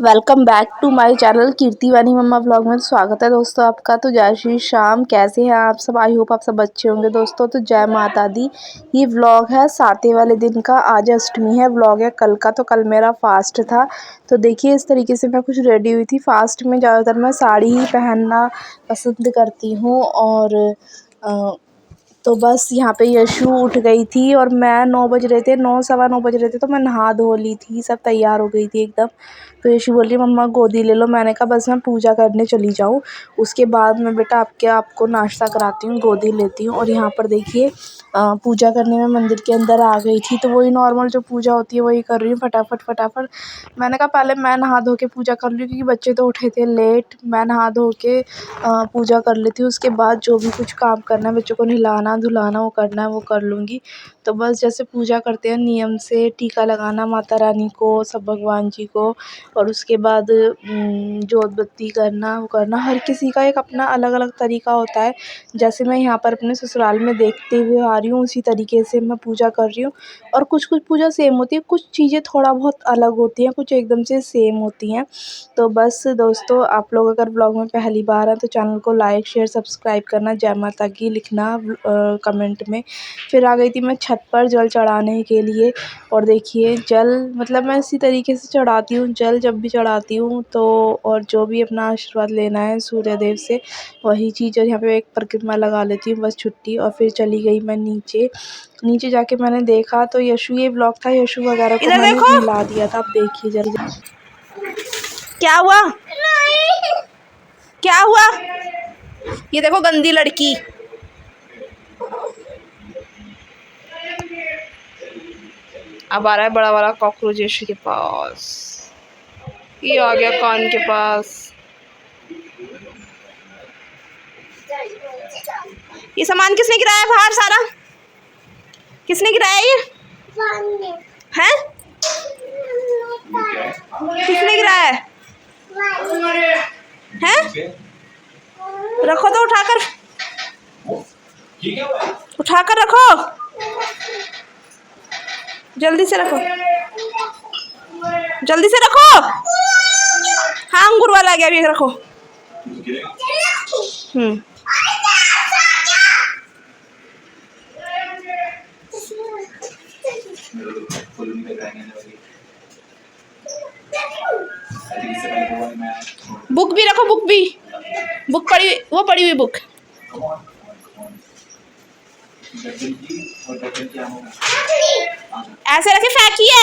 Welcome back to my channel Kirti Wani mamma vlog में स्वागत है दोस्तों आपका। तो जय श्री शाम, कैसे हैं आप सब? आई होप आप सब अच्छे होंगे दोस्तों। तो जय माता दी। ये व्लॉग है 7वें वाले दिन का। आज अष्टमी है, व्लॉग है कल का। तो कल मेरा फास्ट था। तो देखिए इस तरीके से मैं कुछ रेडी हुई थी। फास्ट में ज़्यादातर मैं साड़ी ही पहनना पसंद करती हूँ। और तो बस यहाँ पे यशु उठ गई थी और मैं 9 बज रहे थे, 9 सवा 9 बज रहे थे, तो मैं नहा धो ली थी, सब तैयार हो गई थी एकदम। तो यशु बोल रही मम्मा गोदी ले लो। मैंने कहा बस मैं पूजा करने चली जाऊँ, उसके बाद मैं बेटा आपको नाश्ता कराती हूँ, गोदी लेती हूँ। और यहाँ पर देखिए पूजा करने में मंदिर के अंदर आ गई थी। तो वही नॉर्मल जो पूजा होती है वही कर रही हूँ फटाफट। मैंने कहा पहले मैं नहा धो के पूजा कर लूँ, क्योंकि बच्चे तो उठे थे लेट। मैं नहा धो के पूजा कर लेती हूँ, उसके बाद जो भी कुछ काम करना है, बच्चों को नहलाना धुलाना वो करना है वो कर लूँगी। तो बस जैसे पूजा करते हैं नियम से, टीका लगाना माता रानी को, सब भगवान जी को, और उसके बाद जोत बत्ती करना वो करना। हर किसी का एक अपना अलग अलग तरीका होता है। जैसे मैं यहाँ पर अपने ससुराल में देखते हुए आ रही हूँ, उसी तरीके से मैं पूजा कर रही हूँ। और कुछ कुछ पूजा सेम होती है, कुछ चीज़ें थोड़ा बहुत अलग होती हैं, कुछ एकदम से सेम होती हैं। तो बस दोस्तों, आप लोग अगर ब्लॉग में पहली बार हैं तो चैनल को लाइक शेयर सब्सक्राइब करना, जय माता की लिखना कमेंट में। फिर आ गई थी मैं छत पर जल चढ़ाने के लिए। और देखिए जल मतलब मैं इसी तरीके से चढ़ाती हूँ जल, जब भी चढ़ाती हूँ तो। और जो भी अपना आशीर्वाद लेना है सूर्य देव से, वही चीज़। और यहाँ पे एक परिक्रमा लगा लेती हूँ बस, छुट्टी। और फिर चली गई मैं नीचे जाके मैंने देखा तो यशु, ये ब्लॉग था, यशु वगैरह को मैंने नहला दिया था। आप देखिए जरा क्या हुआ, क्या हुआ। ये देखो गंदी लड़की। अब आ रहा है बड़ा वाला कॉकरोच यशु के पास। ये आ गया कान के पास। ये सामान किसने गिराया बाहर सारा? किसने गिराया ये? हैं? किसने गिराया है? हैं? रखो तो उठाकर रखो, जल्दी से रखो, जल्दी से रखो। हाँ अंगूर वाला आ गया, अभी रखो। बुक भी रखो, बुक पड़ी, वो पड़ी हुई बुक। ऐसे रखे फेंकिए।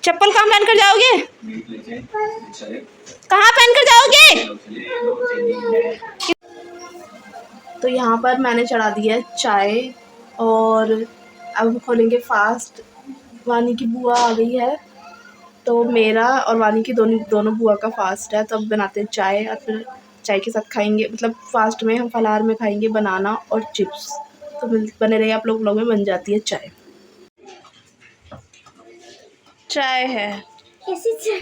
चप्पल कहाँ पहन कर जाओगे? कहाँ पहन कर जाओगे? तो यहाँ पर मैंने चढ़ा दिया चाय और अब हम खोलेंगे फास्ट। वानी की बुआ आ गई है, तो मेरा और वानी की दोनों बुआ का फास्ट है। तो अब बनाते हैं चाय और फिर चाय के साथ खाएंगे, मतलब फास्ट में हम फलाहार में खाएंगे बनाना और चिप्स। तो बने रहिए आप लोग में बन जाती है चाय। चाय है। कैसी चाय?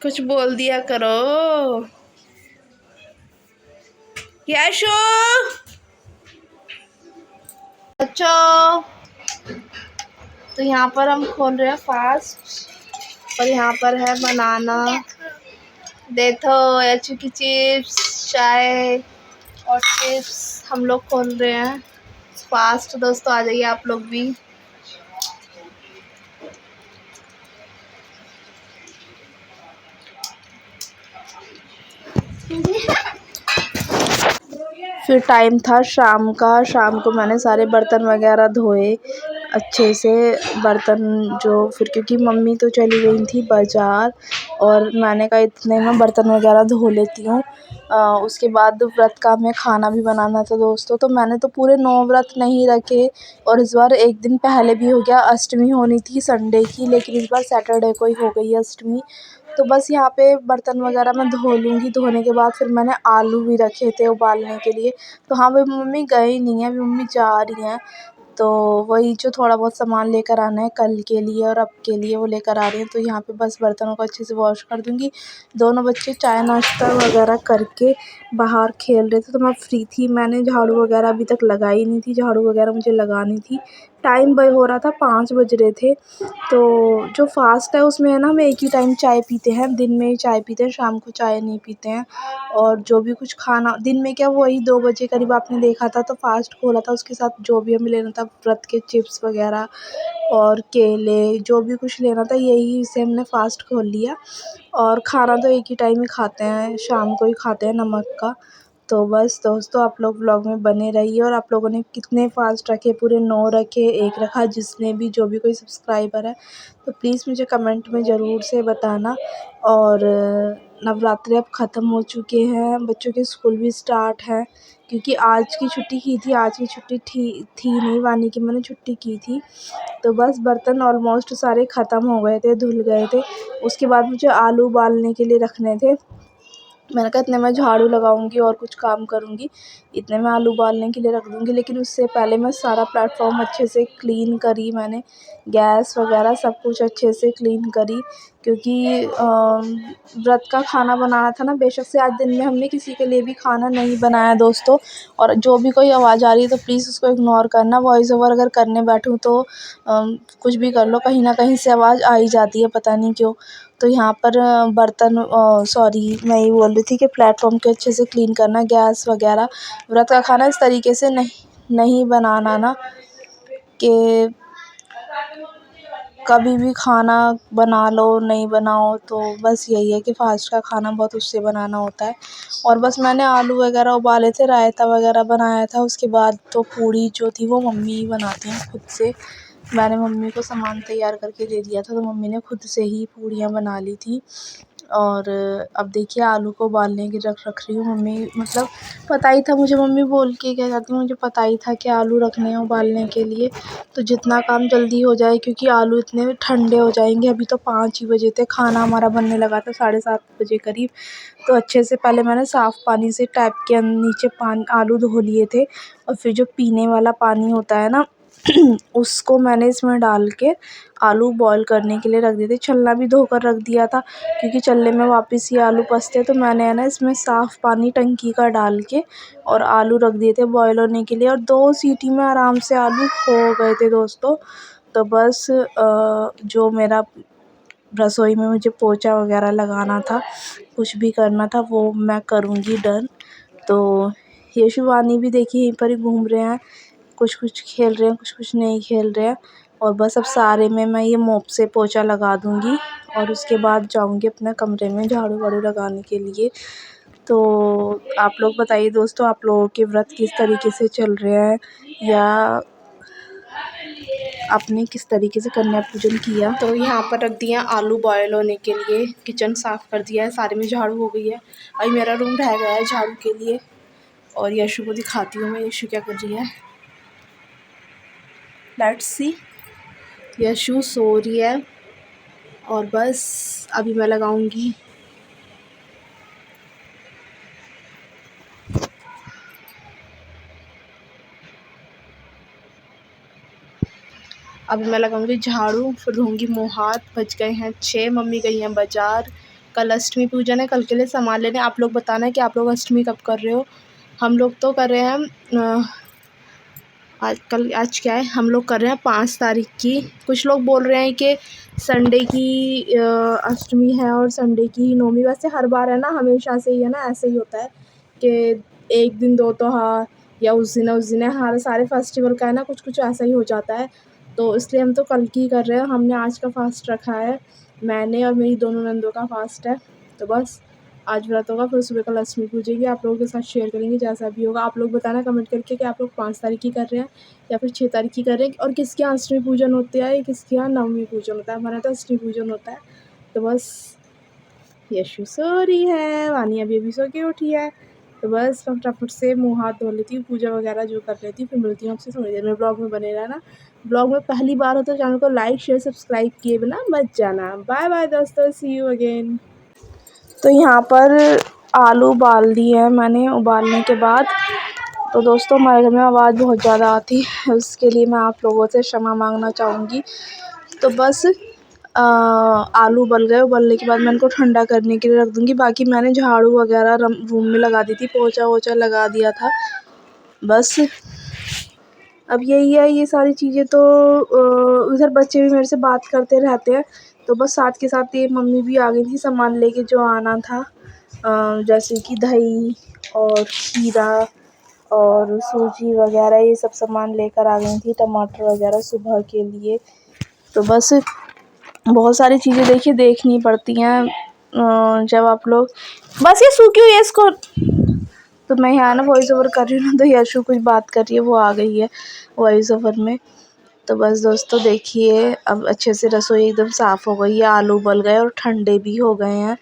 कुछ बोल दिया करो यशु। बच्चों, तो यहाँ पर हम खोल रहे हैं फास्ट और यहाँ पर है बनाना, देखो यशु की चिप्स, चाय और चिप्स हम लोग खोल रहे हैं फास्ट। दोस्तों आ जाइए आप लोग भी। फिर टाइम था शाम का। शाम को मैंने सारे बर्तन वगैरह धोए अच्छे से, बर्तन जो फिर, क्योंकि मम्मी तो चली गई थी बाज़ार और मैंने कहा इतने में बर्तन वगैरह धो लेती हूँ। उसके बाद व्रत का हमें खाना भी बनाना था दोस्तों। तो मैंने तो पूरे 9 व्रत नहीं रखे और इस बार एक दिन पहले भी हो गया। अष्टमी होनी थी संडे की, लेकिन इस बार सैटरडे को ही हो गई अष्टमी। तो बस यहाँ पे बर्तन वगैरह मैं धो लूँगी। धोने के बाद फिर मैंने आलू भी रखे थे उबालने के लिए। तो हाँ, अभी मम्मी गई नहीं है, अभी मम्मी जा रही हैं। तो वही जो थोड़ा बहुत सामान लेकर आना है कल के लिए और अब के लिए वो लेकर आ रही हूँ। तो यहाँ पे बस बर्तनों को अच्छे से वॉश कर दूँगी। दोनों बच्चे चाय नाश्ता वगैरह करके बाहर खेल रहे थे तो मैं फ्री थी। मैंने झाड़ू वगैरह अभी तक लगाई नहीं थी, झाड़ू वगैरह मुझे लगानी थी। टाइम हो रहा था 5 बज रहे थे। तो जो फ़ास्ट है उसमें है ना, हम एक ही टाइम चाय पीते हैं, दिन में ही चाय पीते हैं, शाम को चाय नहीं पीते हैं। और जो भी कुछ खाना दिन में क्या वही 2 बजे करीब आपने देखा था तो फ़ास्ट खोला था, उसके साथ जो भी हमें लेना था व्रत के चिप्स वगैरह और केले, जो भी कुछ लेना था यही से हमने फ़ास्ट खोल लिया। और खाना तो एक ही टाइम ही खाते हैं, शाम को ही खाते हैं नमक का। तो बस दोस्तों, आप लोग व्लॉग में बने रहिए। और आप लोगों ने कितने फ़ास्ट रखे, पूरे 9 रखे, 1 रखा, जिसने भी जो भी कोई सब्सक्राइबर है तो प्लीज़ मुझे कमेंट में ज़रूर से बताना। और नवरात्रि अब ख़त्म हो चुके हैं, बच्चों के स्कूल भी स्टार्ट हैं। क्योंकि आज की छुट्टी की थी, आज की छुट्टी थी नहीं, वानी की मैंने छुट्टी की थी। तो बस बर्तन ऑलमोस्ट सारे ख़त्म हो गए थे, धुल गए थे। उसके बाद मुझे आलू उबालने के लिए रखने थे। मैंने कहा इतने में झाड़ू लगाऊंगी और कुछ काम करूंगी, इतने में आलू उबालने के लिए रख दूंगी। लेकिन उससे पहले मैं सारा प्लेटफॉर्म अच्छे से क्लीन करी, मैंने गैस वगैरह सब कुछ अच्छे से क्लीन करी। क्योंकि व्रत का खाना बनाना था ना। बेशक से आज दिन में हमने किसी के लिए भी खाना नहीं बनाया दोस्तों। और जो भी कोई आवाज़ आ रही है तो प्लीज़ उसको इग्नोर करना। वॉइस ओवर अगर करने बैठूँ तो कुछ भी कर लो, कहीं ना कहीं से आवाज़ आ ही जाती है, पता नहीं क्यों। तो यहाँ पर बर्तन सॉरी, मैं ये बोल रही थी कि प्लेटफॉर्म के अच्छे से क्लीन करना, गैस वगैरह। व्रत का खाना इस तरीके से नहीं बनाना ना कि कभी भी खाना बना लो नहीं बनाओ। तो बस यही है कि फ़ास्ट का खाना बहुत उससे बनाना होता है। और बस मैंने आलू वगैरह उबाले थे, रायता वगैरह बनाया था। उसके बाद तो पूड़ी जो थी वो मम्मी ही बनाती हैं खुद से। मैंने मम्मी को सामान तैयार करके दे दिया था तो मम्मी ने खुद से ही पूड़ियाँ बना ली थी। और अब देखिए आलू को उबालने की रख रही हूँ। मम्मी मतलब पता ही था मुझे, मम्मी बोल के क्या जाती, मुझे पता ही था कि आलू रखने हैं उबालने के लिए। तो जितना काम जल्दी हो जाए, क्योंकि आलू इतने ठंडे हो जाएंगे। अभी तो 5 ही बजे थे, खाना हमारा बनने लगा था 7:30 बजे करीब। तो अच्छे से पहले मैंने साफ़ पानी से टैप के नीचे आलू धो लिए थे। और फिर जो पीने वाला पानी होता है ना उसको मैंने इसमें डाल के आलू बॉईल करने के लिए रख दिए थे। छलना भी धोकर रख दिया था, क्योंकि चलने में वापस ये आलू पसते। तो मैंने है ना इसमें साफ़ पानी टंकी का डाल के और आलू रख दिए थे बॉईल होने के लिए। और 2 सीटी में आराम से आलू हो गए थे दोस्तों। तो बस जो मेरा रसोई में मुझे पोछा वगैरह लगाना था, कुछ भी करना था, वो मैं करूँगी डन। तो ये शिवानी भी देखिए यहीं पर ही घूम रहे हैं, कुछ कुछ खेल रहे हैं, कुछ कुछ नहीं खेल रहे हैं। और बस अब सारे में मैं ये मोप से पोछा लगा दूँगी और उसके बाद जाऊँगी अपने कमरे में झाड़ू वाड़ू लगाने के लिए। तो आप लोग बताइए दोस्तों, आप लोगों के व्रत किस तरीके से चल रहे हैं, या आपने किस तरीके से कन्या पूजन किया। तो यहाँ पर रख दिया आलू बॉयल होने के लिए, किचन साफ़ कर दिया है, सारे में झाड़ू हो गई है। अभी मेरा रूम रह गया है झाड़ू के लिए। और यशु को दिखाती हूँ मैं, यशु क्या कर रही है, लेट्स सी। यशु सो रही है। और बस अभी मैं लगाऊंगी झाड़ू, फिर धोंगी मुँह हाथ। बज गए हैं 6, मम्मी गई हैं बाज़ार। कल अष्टमी पूजन है, कल के लिए सामान लेने। आप लोग बताना है कि आप लोग अष्टमी कब कर रहे हो। हम लोग तो कर रहे हैं आज क्या है, हम लोग कर रहे हैं 5 तारीख की। कुछ लोग बोल रहे हैं कि संडे की अष्टमी है और संडे की ही नवमी। वैसे हर बार है ना, हमेशा से ही है ना, ऐसे ही होता है कि एक दिन 2 त्योहार या उस दिन है। हमारे सारे फेस्टिवल का है ना कुछ कुछ ऐसा ही हो जाता है। तो इसलिए हम तो कल की कर रहे हैं। हमने आज का फास्ट रखा है, मैंने और मेरी दोनों नंदों का फास्ट है। तो बस आज व्रत होगा, फिर सुबह कल अष्टमी पूजेगी, आप लोगों के साथ शेयर करेंगे जैसा भी होगा। आप लोग बताना कमेंट करके कि आप लोग 5 तारीख की कर रहे हैं या फिर 6 तारीख की कर रहे हैं, और किसके यहाँ अष्टमी पूजन होते हैं, किसके यहाँ नवमी पूजन होता है। हमारे यहाँ तो अष्टमी पूजन होता है। तो बस यशु सो रही है, वानी अभी सो के उठी है। तो बस फटाफट से मुँह हाथ धो लेती हूँ, पूजा वगैरह जो कर लेती हूँ, फिर मिलती हूँ आपसे थोड़ी देर में। ब्लॉग में बने रहना। ब्लॉग में पहली बार हो तो चैनल को लाइक शेयर सब्सक्राइब किए बिना मत जाना। बाय बाय दोस्तों, सी यू अगेन। तो यहाँ पर आलू उबाल दिए हैं मैंने। उबालने के बाद तो दोस्तों हमारे घर में आवाज़ बहुत ज़्यादा आती है, उसके लिए मैं आप लोगों से क्षमा मांगना चाहूँगी। तो बस आलू उबल गए, उबलने के बाद मैं इनको ठंडा करने के लिए रख दूँगी। बाकी मैंने झाड़ू वगैरह रूम में लगा दी थी, पोछा वोछा लगा दिया था। बस अब यही है, ये सारी चीज़ें तो उधर बच्चे भी मेरे से बात करते रहते हैं। तो बस साथ के साथ ये मम्मी भी आ गई थी सामान लेके जो आना था, जैसे कि दही और खीरा और सूजी वगैरह ये सब सामान लेकर आ गई थी, टमाटर वगैरह सुबह के लिए। तो बस बहुत सारी चीज़ें देखिए देखनी पड़ती हैं जब आप लोग, बस ये सूखी हुई है इसको। तो मैं यहाँ ना वॉइस ओवर कर रही हूँ ना, तो यशु कुछ बात कर रही है, वो आ गई है वॉइस ओवर में। तो बस दोस्तों देखिए अब अच्छे से रसोई एकदम साफ़ हो गई है, आलू उबल गए और ठंडे भी हो गए हैं।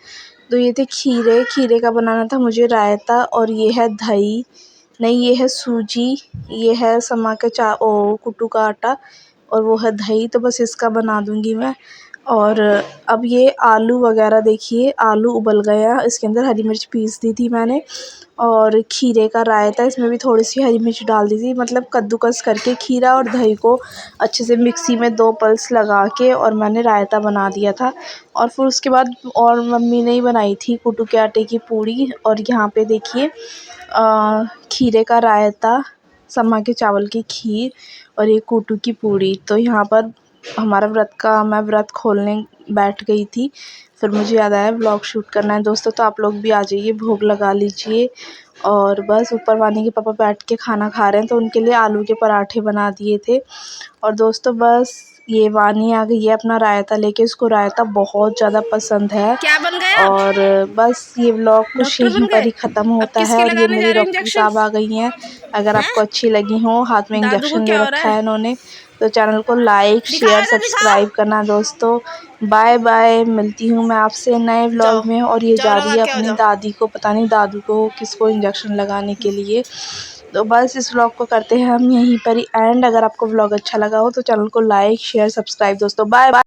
तो ये थे खीरे, खीरे का बनाना था मुझे रायता, और ये है दही, नहीं ये है सूजी, ये है समा का कुट्टू का आटा, और वो है दही। तो बस इसका बना दूँगी मैं। और अब ये आलू वगैरह देखिए, आलू उबल गया, इसके अंदर हरी मिर्च पीस दी थी मैंने, और खीरे का रायता, इसमें भी थोड़ी सी हरी मिर्च डाल दी थी, मतलब कद्दूकस करके खीरा और दही को अच्छे से मिक्सी में 2 पल्स लगा के और मैंने रायता बना दिया था। और फिर उसके बाद और मम्मी ने ही बनाई थी कुट्टू के आटे की पूड़ी। और यहाँ पे देखिए खीरे का रायता, समा के चावल की खीर और ये कुट्टू की पूड़ी। तो यहाँ पर हमारा मैं व्रत खोलने बैठ गई थी, फिर मुझे याद आया व्लॉग शूट करना है दोस्तों, तो आप लोग भी आ जाइए, भोग लगा लीजिए। और बस ऊपर वानी के पापा बैठ के खाना खा रहे हैं, तो उनके लिए आलू के पराठे बना दिए थे। और दोस्तों बस ये वानी आ गई है अपना रायता लेके, इसको रायता बहुत ज़्यादा पसंद है। क्या बन गया? और बस ये व्लॉग कुछ डॉक्टर यहीं बन पर गए? ही ख़त्म अब होता है। किसके और ये लगाने जा मेरी रहे हैं डॉक्टर इंजेक्शन? साहब आ गई हैं, अगर हैं? आपको अच्छी लगी हो, हाथ में दादू को इंजेक्शन ले क्या हो रहा रखा है? है इन्होंने, तो चैनल को लाइक शेयर दिखाओ तो दिखाओ। सब्सक्राइब करना दोस्तों। बाय बाय, मिलती हूँ मैं आपसे नए जाओ व्लॉग में। और ये जाओ जा रही लगा है के आओ अपनी जाओ। दादी को, पता नहीं दादू को किसको इंजेक्शन लगाने के लिए। तो बस इस व्लॉग को करते हैं हम यहीं पर ही एंड। अगर आपको व्लॉग अच्छा लगा हो तो चैनल को लाइक शेयर सब्सक्राइब दोस्तों। Bye bye.